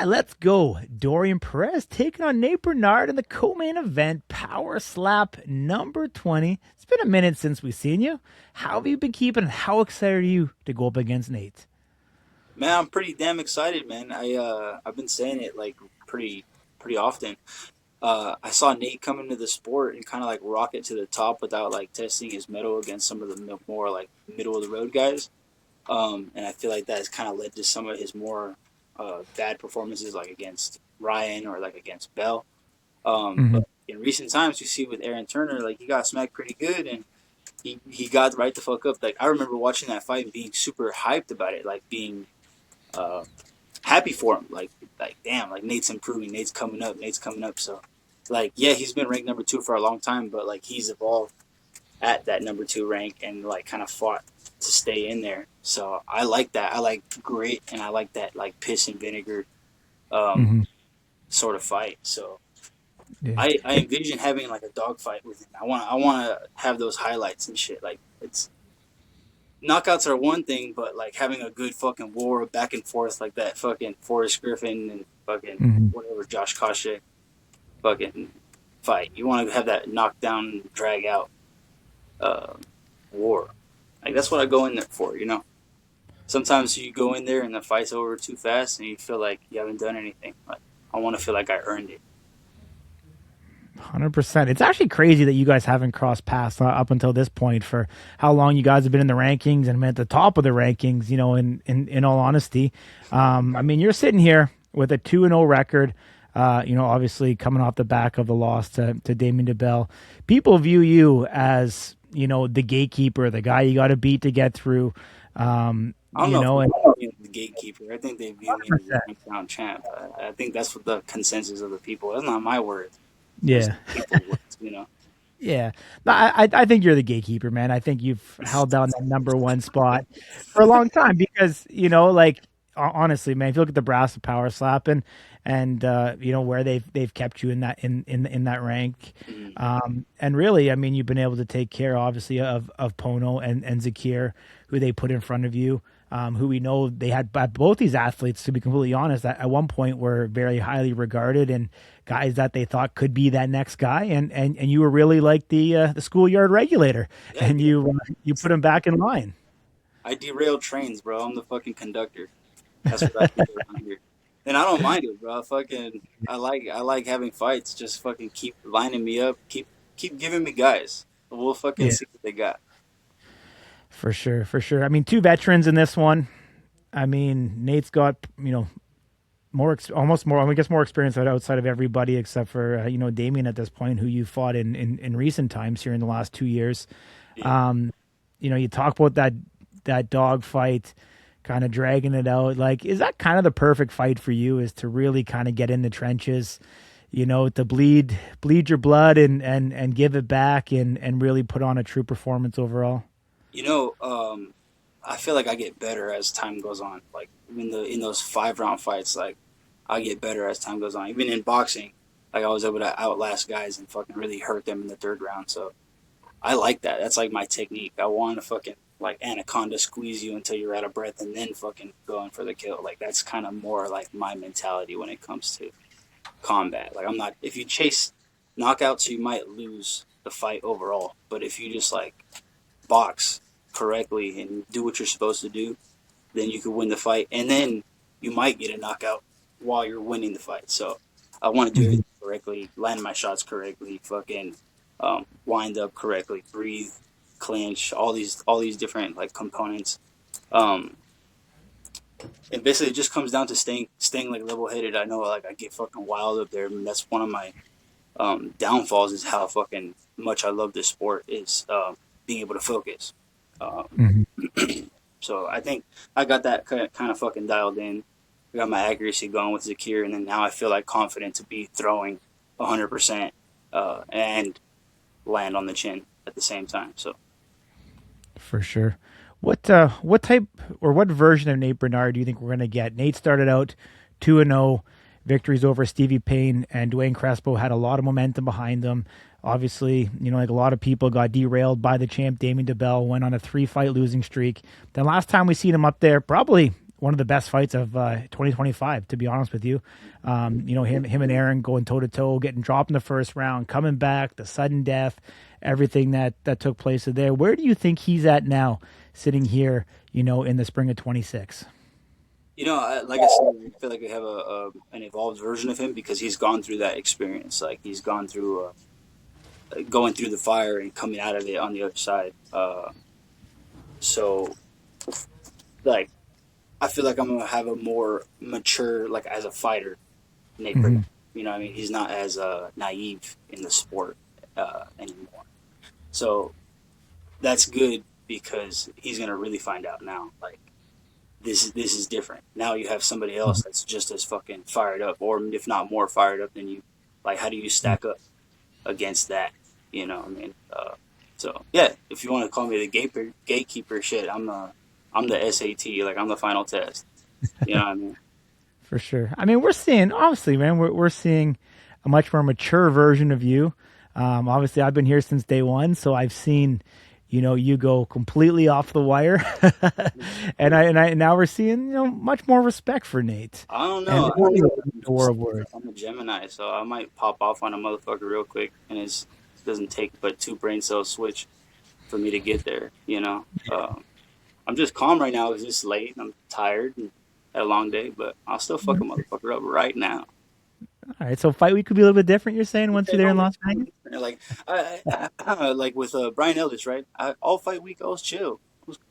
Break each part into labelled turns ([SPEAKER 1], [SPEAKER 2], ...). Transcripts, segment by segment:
[SPEAKER 1] right, let's go. Dorian Perez taking on Nate Burnard in the co-main event, Power Slap number 20. It's been a minute since we've seen you. How have you been keeping, and how excited are you to go up against Nate?
[SPEAKER 2] Man, I'm pretty damn excited, man. I've been saying it like pretty often. I saw Nate come into the sport and kind of like rocket to the top without like testing his mettle against some of the more like middle of the road guys. And I feel like that has kind of led to some of his more bad performances, like against Ryan or like against Bell.
[SPEAKER 1] Hmm.
[SPEAKER 2] But in recent times, you see with Aaron Turner, like he got smacked pretty good, and he got right the fuck up. Like I remember watching that fight and being super hyped about it, like being uh, happy for him. Like damn, like Nate's improving, Nate's coming up, Nate's coming up. So like yeah, he's been ranked number two for a long time, but like he's evolved at that number two rank and like kind of fought to stay in there. So I like that. I like grit and I like that like piss and vinegar um,
[SPEAKER 1] Hmm.
[SPEAKER 2] sort of fight. So
[SPEAKER 1] Yeah.
[SPEAKER 2] I envision having like a dog fight with him. I want to have those highlights and shit. Like it's knockouts are one thing, but like having a good fucking war back and forth like that fucking Forrest Griffin and fucking
[SPEAKER 1] Hmm.
[SPEAKER 2] whatever Josh Koscheck fucking fight. You want to have that knockdown drag out uh, war. Like that's what I go in there for, you know. Sometimes you go in there and the fight's over too fast and you feel like you haven't done anything. Like I want to feel like I earned it.
[SPEAKER 1] 100%. It's actually crazy that you guys haven't crossed paths up until this point for how long you guys have been in the rankings and been at the top of the rankings, in all honesty. I mean, you're sitting here with a 2-0 record, obviously coming off the back of the loss to Damien DeBell. People view you as, the gatekeeper, the guy you got to beat to get through.
[SPEAKER 2] I don't know if they
[SPEAKER 1] And
[SPEAKER 2] view me as the gatekeeper. I think they view me as a
[SPEAKER 1] 100%.
[SPEAKER 2] hometown champ. I think that's what the consensus of the people. That's not my word. That's
[SPEAKER 1] Yeah.
[SPEAKER 2] the people's words, you know.
[SPEAKER 1] Yeah, no, I think you're the gatekeeper, man. I think you've held down that number one spot for a long time because like honestly, man, if you look at the brass of Power Slap and where they've kept you in that rank,
[SPEAKER 2] Mm.
[SPEAKER 1] and really, I mean, you've been able to take care, obviously, of Pono and Zakir, who they put in front of you. Who we know they had both these athletes, to be completely honest, at one point were very highly regarded and guys that they thought could be that next guy, and you were really like the schoolyard regulator,
[SPEAKER 2] Yeah,
[SPEAKER 1] and
[SPEAKER 2] dude.
[SPEAKER 1] you put him back in line.
[SPEAKER 2] I derail trains, bro. I'm the fucking conductor. That's what I do around here. And I don't mind it, bro. I like having fights. Just fucking keep lining me up. Keep giving me guys. We'll fucking
[SPEAKER 1] Yeah,
[SPEAKER 2] see what they got.
[SPEAKER 1] for sure, for sure. I mean, two veterans in this one. I mean, Nate's got almost more, I guess, more experience outside of everybody except for Damien at this point, who you fought in recent times here in the last 2 years.
[SPEAKER 2] Yeah.
[SPEAKER 1] Um, you talk about that dog fight, kind of dragging it out. Like, is that kind of the perfect fight for you? Is to really kind of get in the trenches, to bleed your blood and give it back and really put on a true performance overall.
[SPEAKER 2] You know, I feel like I get better as time goes on. Like in those 5 round fights, like I get better as time goes on. Even in boxing, like I was able to outlast guys and fucking really hurt them in the third round. So I like that. That's like my technique. I want to fucking like anaconda squeeze you until you're out of breath and then fucking going for the kill. Like that's kind of more like my mentality when it comes to combat. Like I'm not. If you chase knockouts, you might lose the fight overall. But if you just like box correctly and do what you're supposed to do, then you could win the fight. And then you might get a knockout while you're winning the fight. So I want to do
[SPEAKER 1] Mhm.
[SPEAKER 2] everything correctly, land my shots correctly, fucking wind up correctly, breathe, clinch, all these different like components. Um, and basically, it just comes down to staying like level headed. I know like I get fucking wild up there. I mean, that's one of my downfalls is how fucking much I love this sport is being able to focus. Um,
[SPEAKER 1] Mhm.
[SPEAKER 2] so I think I got that kind of fucking dialed in. I got my accuracy going with Zakir, and then now I feel like confident to be throwing 100% and land on the chin at the same time. So
[SPEAKER 1] For sure. What type or what version of Nate Bernard do you think we're going to get? Nate started out 2-0, victories over Stevie Payne and Dwayne Crespo had a lot of momentum behind them. Obviously, like a lot of people got derailed by the champ Damien DeBell, went on a 3-fight losing streak. The last time we seen him up there, probably one of the best fights of 2025. To be honest with you, him and Aaron going toe to toe, getting dropped in the first round, coming back, the sudden death, everything that took place there. Where do you think he's at now, sitting here, in the spring of 26?
[SPEAKER 2] Like I said, I feel like we have an evolved version of him because he's gone through that experience. Like he's gone through going through the fire and coming out of it on the other side. So, like, I feel like I'm gonna have a more mature, like as a fighter, Nate Burnard. You know what I mean? He's not as naive in the sport anymore. So that's good because he's gonna really find out now. Like this is different. Now you have somebody else that's just as fucking fired up, or if not more fired up than you. Like, how do you stack up against that? You know what I mean? So yeah, if you want to call me the gatekeeper, shit, I'm the SAT. Like I'm the final test. You know what I mean?
[SPEAKER 1] For sure. I mean, we're seeing, obviously, man, we're seeing a much more mature version of you. Obviously, I've been here since day one, so I've seen, you go completely off the wire, and now we're seeing, much more respect for Nate.
[SPEAKER 2] I don't know. I'm a Gemini, so I might pop off on a motherfucker real quick, and it doesn't take but 2 brain cells switch for me to get there. I'm just calm right now because it's late and I'm tired and had a long day, but I'll still fuck a motherfucker up right now.
[SPEAKER 1] All right, so fight week could be a little bit different. You're saying once you're there in Las Vegas,
[SPEAKER 2] like I like with Brian Ellis, right? All fight week I was chill.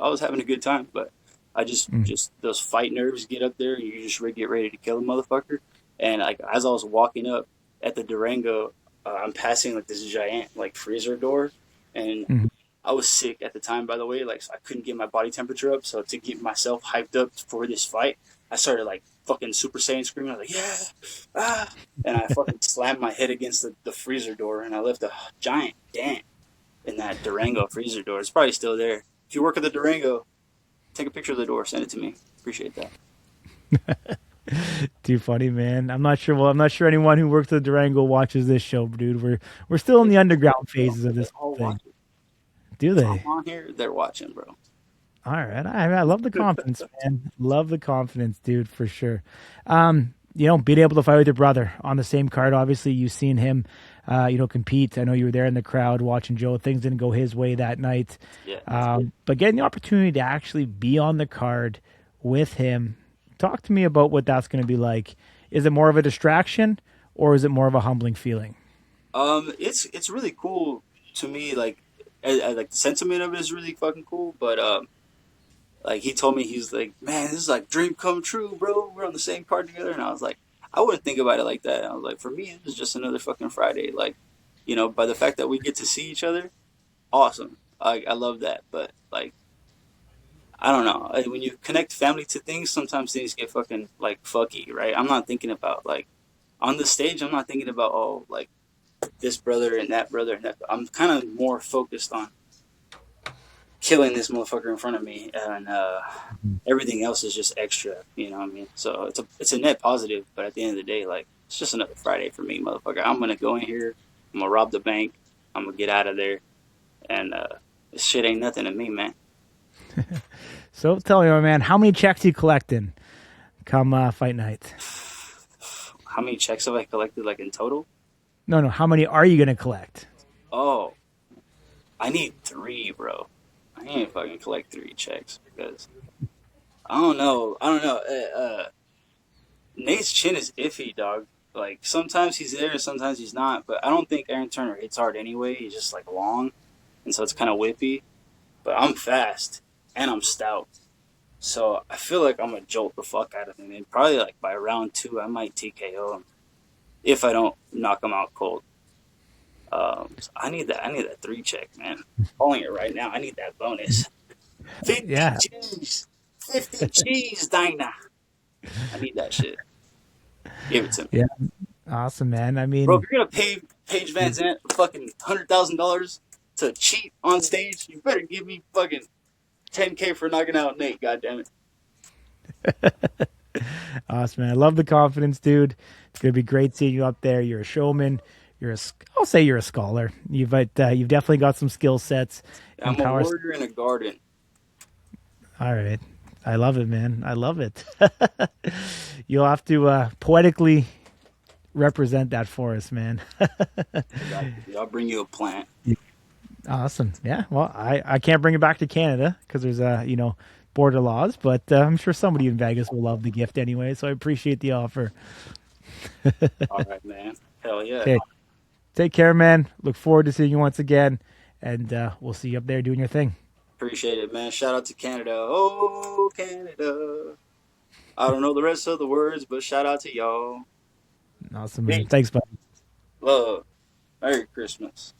[SPEAKER 2] I was having a good time, but I just those fight nerves get up there, and you just get ready to kill a motherfucker. And like as I was walking up at the Durango, I'm passing like this giant like freezer door, and I was sick at the time, by the way. Like so I couldn't get my body temperature up, so to get myself hyped up for this fight, I started like fucking Super Saiyan screaming. I was like, yeah, and I fucking slammed my head against the freezer door, and I left a giant dent in that Durango freezer door. It's probably still there. If you work at the Durango, take a picture of the door, send it to me. Appreciate that.
[SPEAKER 1] Too funny, man. I'm not sure. Well, I'm not sure anyone who works at the Durango watches this show, dude. We're still in the underground phases of this whole thing. Do they?
[SPEAKER 2] If I'm on here, they're watching, bro.
[SPEAKER 1] All right. I love the confidence, man. Love the confidence, dude, for sure. Being able to fight with your brother on the same card. Obviously, you've seen him, compete. I know you were there in the crowd watching Joe. Things didn't go his way that night.
[SPEAKER 2] Yeah.
[SPEAKER 1] But getting the opportunity to actually be on the card with him, talk to me about what that's going to be like. Is it more of a distraction or is it more of a humbling feeling?
[SPEAKER 2] It's really cool to me. Like the sentiment of it is really fucking cool, but like he told me, he's like, man, this is like dream come true, bro. We're on the same card together, and I was like, I wouldn't think about it like that. I was like, for me, it was just another fucking Friday. Like, by the fact that we get to see each other, awesome. I love that, but like, I don't know. Like, when you connect family to things, sometimes things get fucking like fucky, right? I'm not thinking about like on the stage. I'm not thinking about like this brother and that brother and that. I'm kind of more focused on killing this motherfucker in front of me, and everything else is just extra. You know what I mean? So it's a net positive, but at the end of the day, like it's just another Friday for me, motherfucker. I'm gonna go in here. I'm gonna rob the bank. I'm gonna get out of there, and this shit ain't nothing to me, man.
[SPEAKER 1] So tell me, my man, how many checks you collecting come fight night?
[SPEAKER 2] How many checks have I collected, like in total?
[SPEAKER 1] No. How many are you gonna collect?
[SPEAKER 2] Oh, I need 3, bro. I ain't fucking collect 3 checks because I don't know. Nate's chin is iffy, dog. Like sometimes he's there and sometimes he's not. But I don't think Aaron Turner hits hard anyway. He's just like long, and so it's kind of whippy. But I'm fast and I'm stout, so I feel like I'm gonna jolt the fuck out of him. And probably like by round 2, I might TKO him if I don't knock him out cold. So I need that 3 check, man. I'm calling it right now. I need that bonus. 50 cheese. 50 cheese, Dinah. I need that shit. Give it to me.
[SPEAKER 1] Yeah. Awesome, man. I mean,
[SPEAKER 2] bro, if you're gonna pay Paige Van Zandt fucking $100,000 to cheat on stage, you better give me fucking $10K for knocking out Nate. Goddamn it.
[SPEAKER 1] Awesome, man. I love the confidence, dude. It's gonna be great seeing you up there. You're a showman. I'll say you're a scholar. You've definitely got some skill sets.
[SPEAKER 2] I'm a warrior in a garden.
[SPEAKER 1] All right. I love it, man. I love it. You'll have to poetically represent that for us, man.
[SPEAKER 2] I'll bring you a plant.
[SPEAKER 1] Awesome. Yeah. Well, I can't bring it back to Canada because there's border laws, but I'm sure somebody in Vegas will love the gift anyway. So I appreciate the offer.
[SPEAKER 2] All right, man. Hell yeah.
[SPEAKER 1] Okay. Take care, man. Look forward to seeing you once again, and we'll see you up there doing your thing.
[SPEAKER 2] Appreciate it, man. Shout out to Canada. Oh, Canada. I don't know the rest of the words, but shout out to y'all.
[SPEAKER 1] Awesome, man. Thanks, buddy.
[SPEAKER 2] Love. Merry Christmas.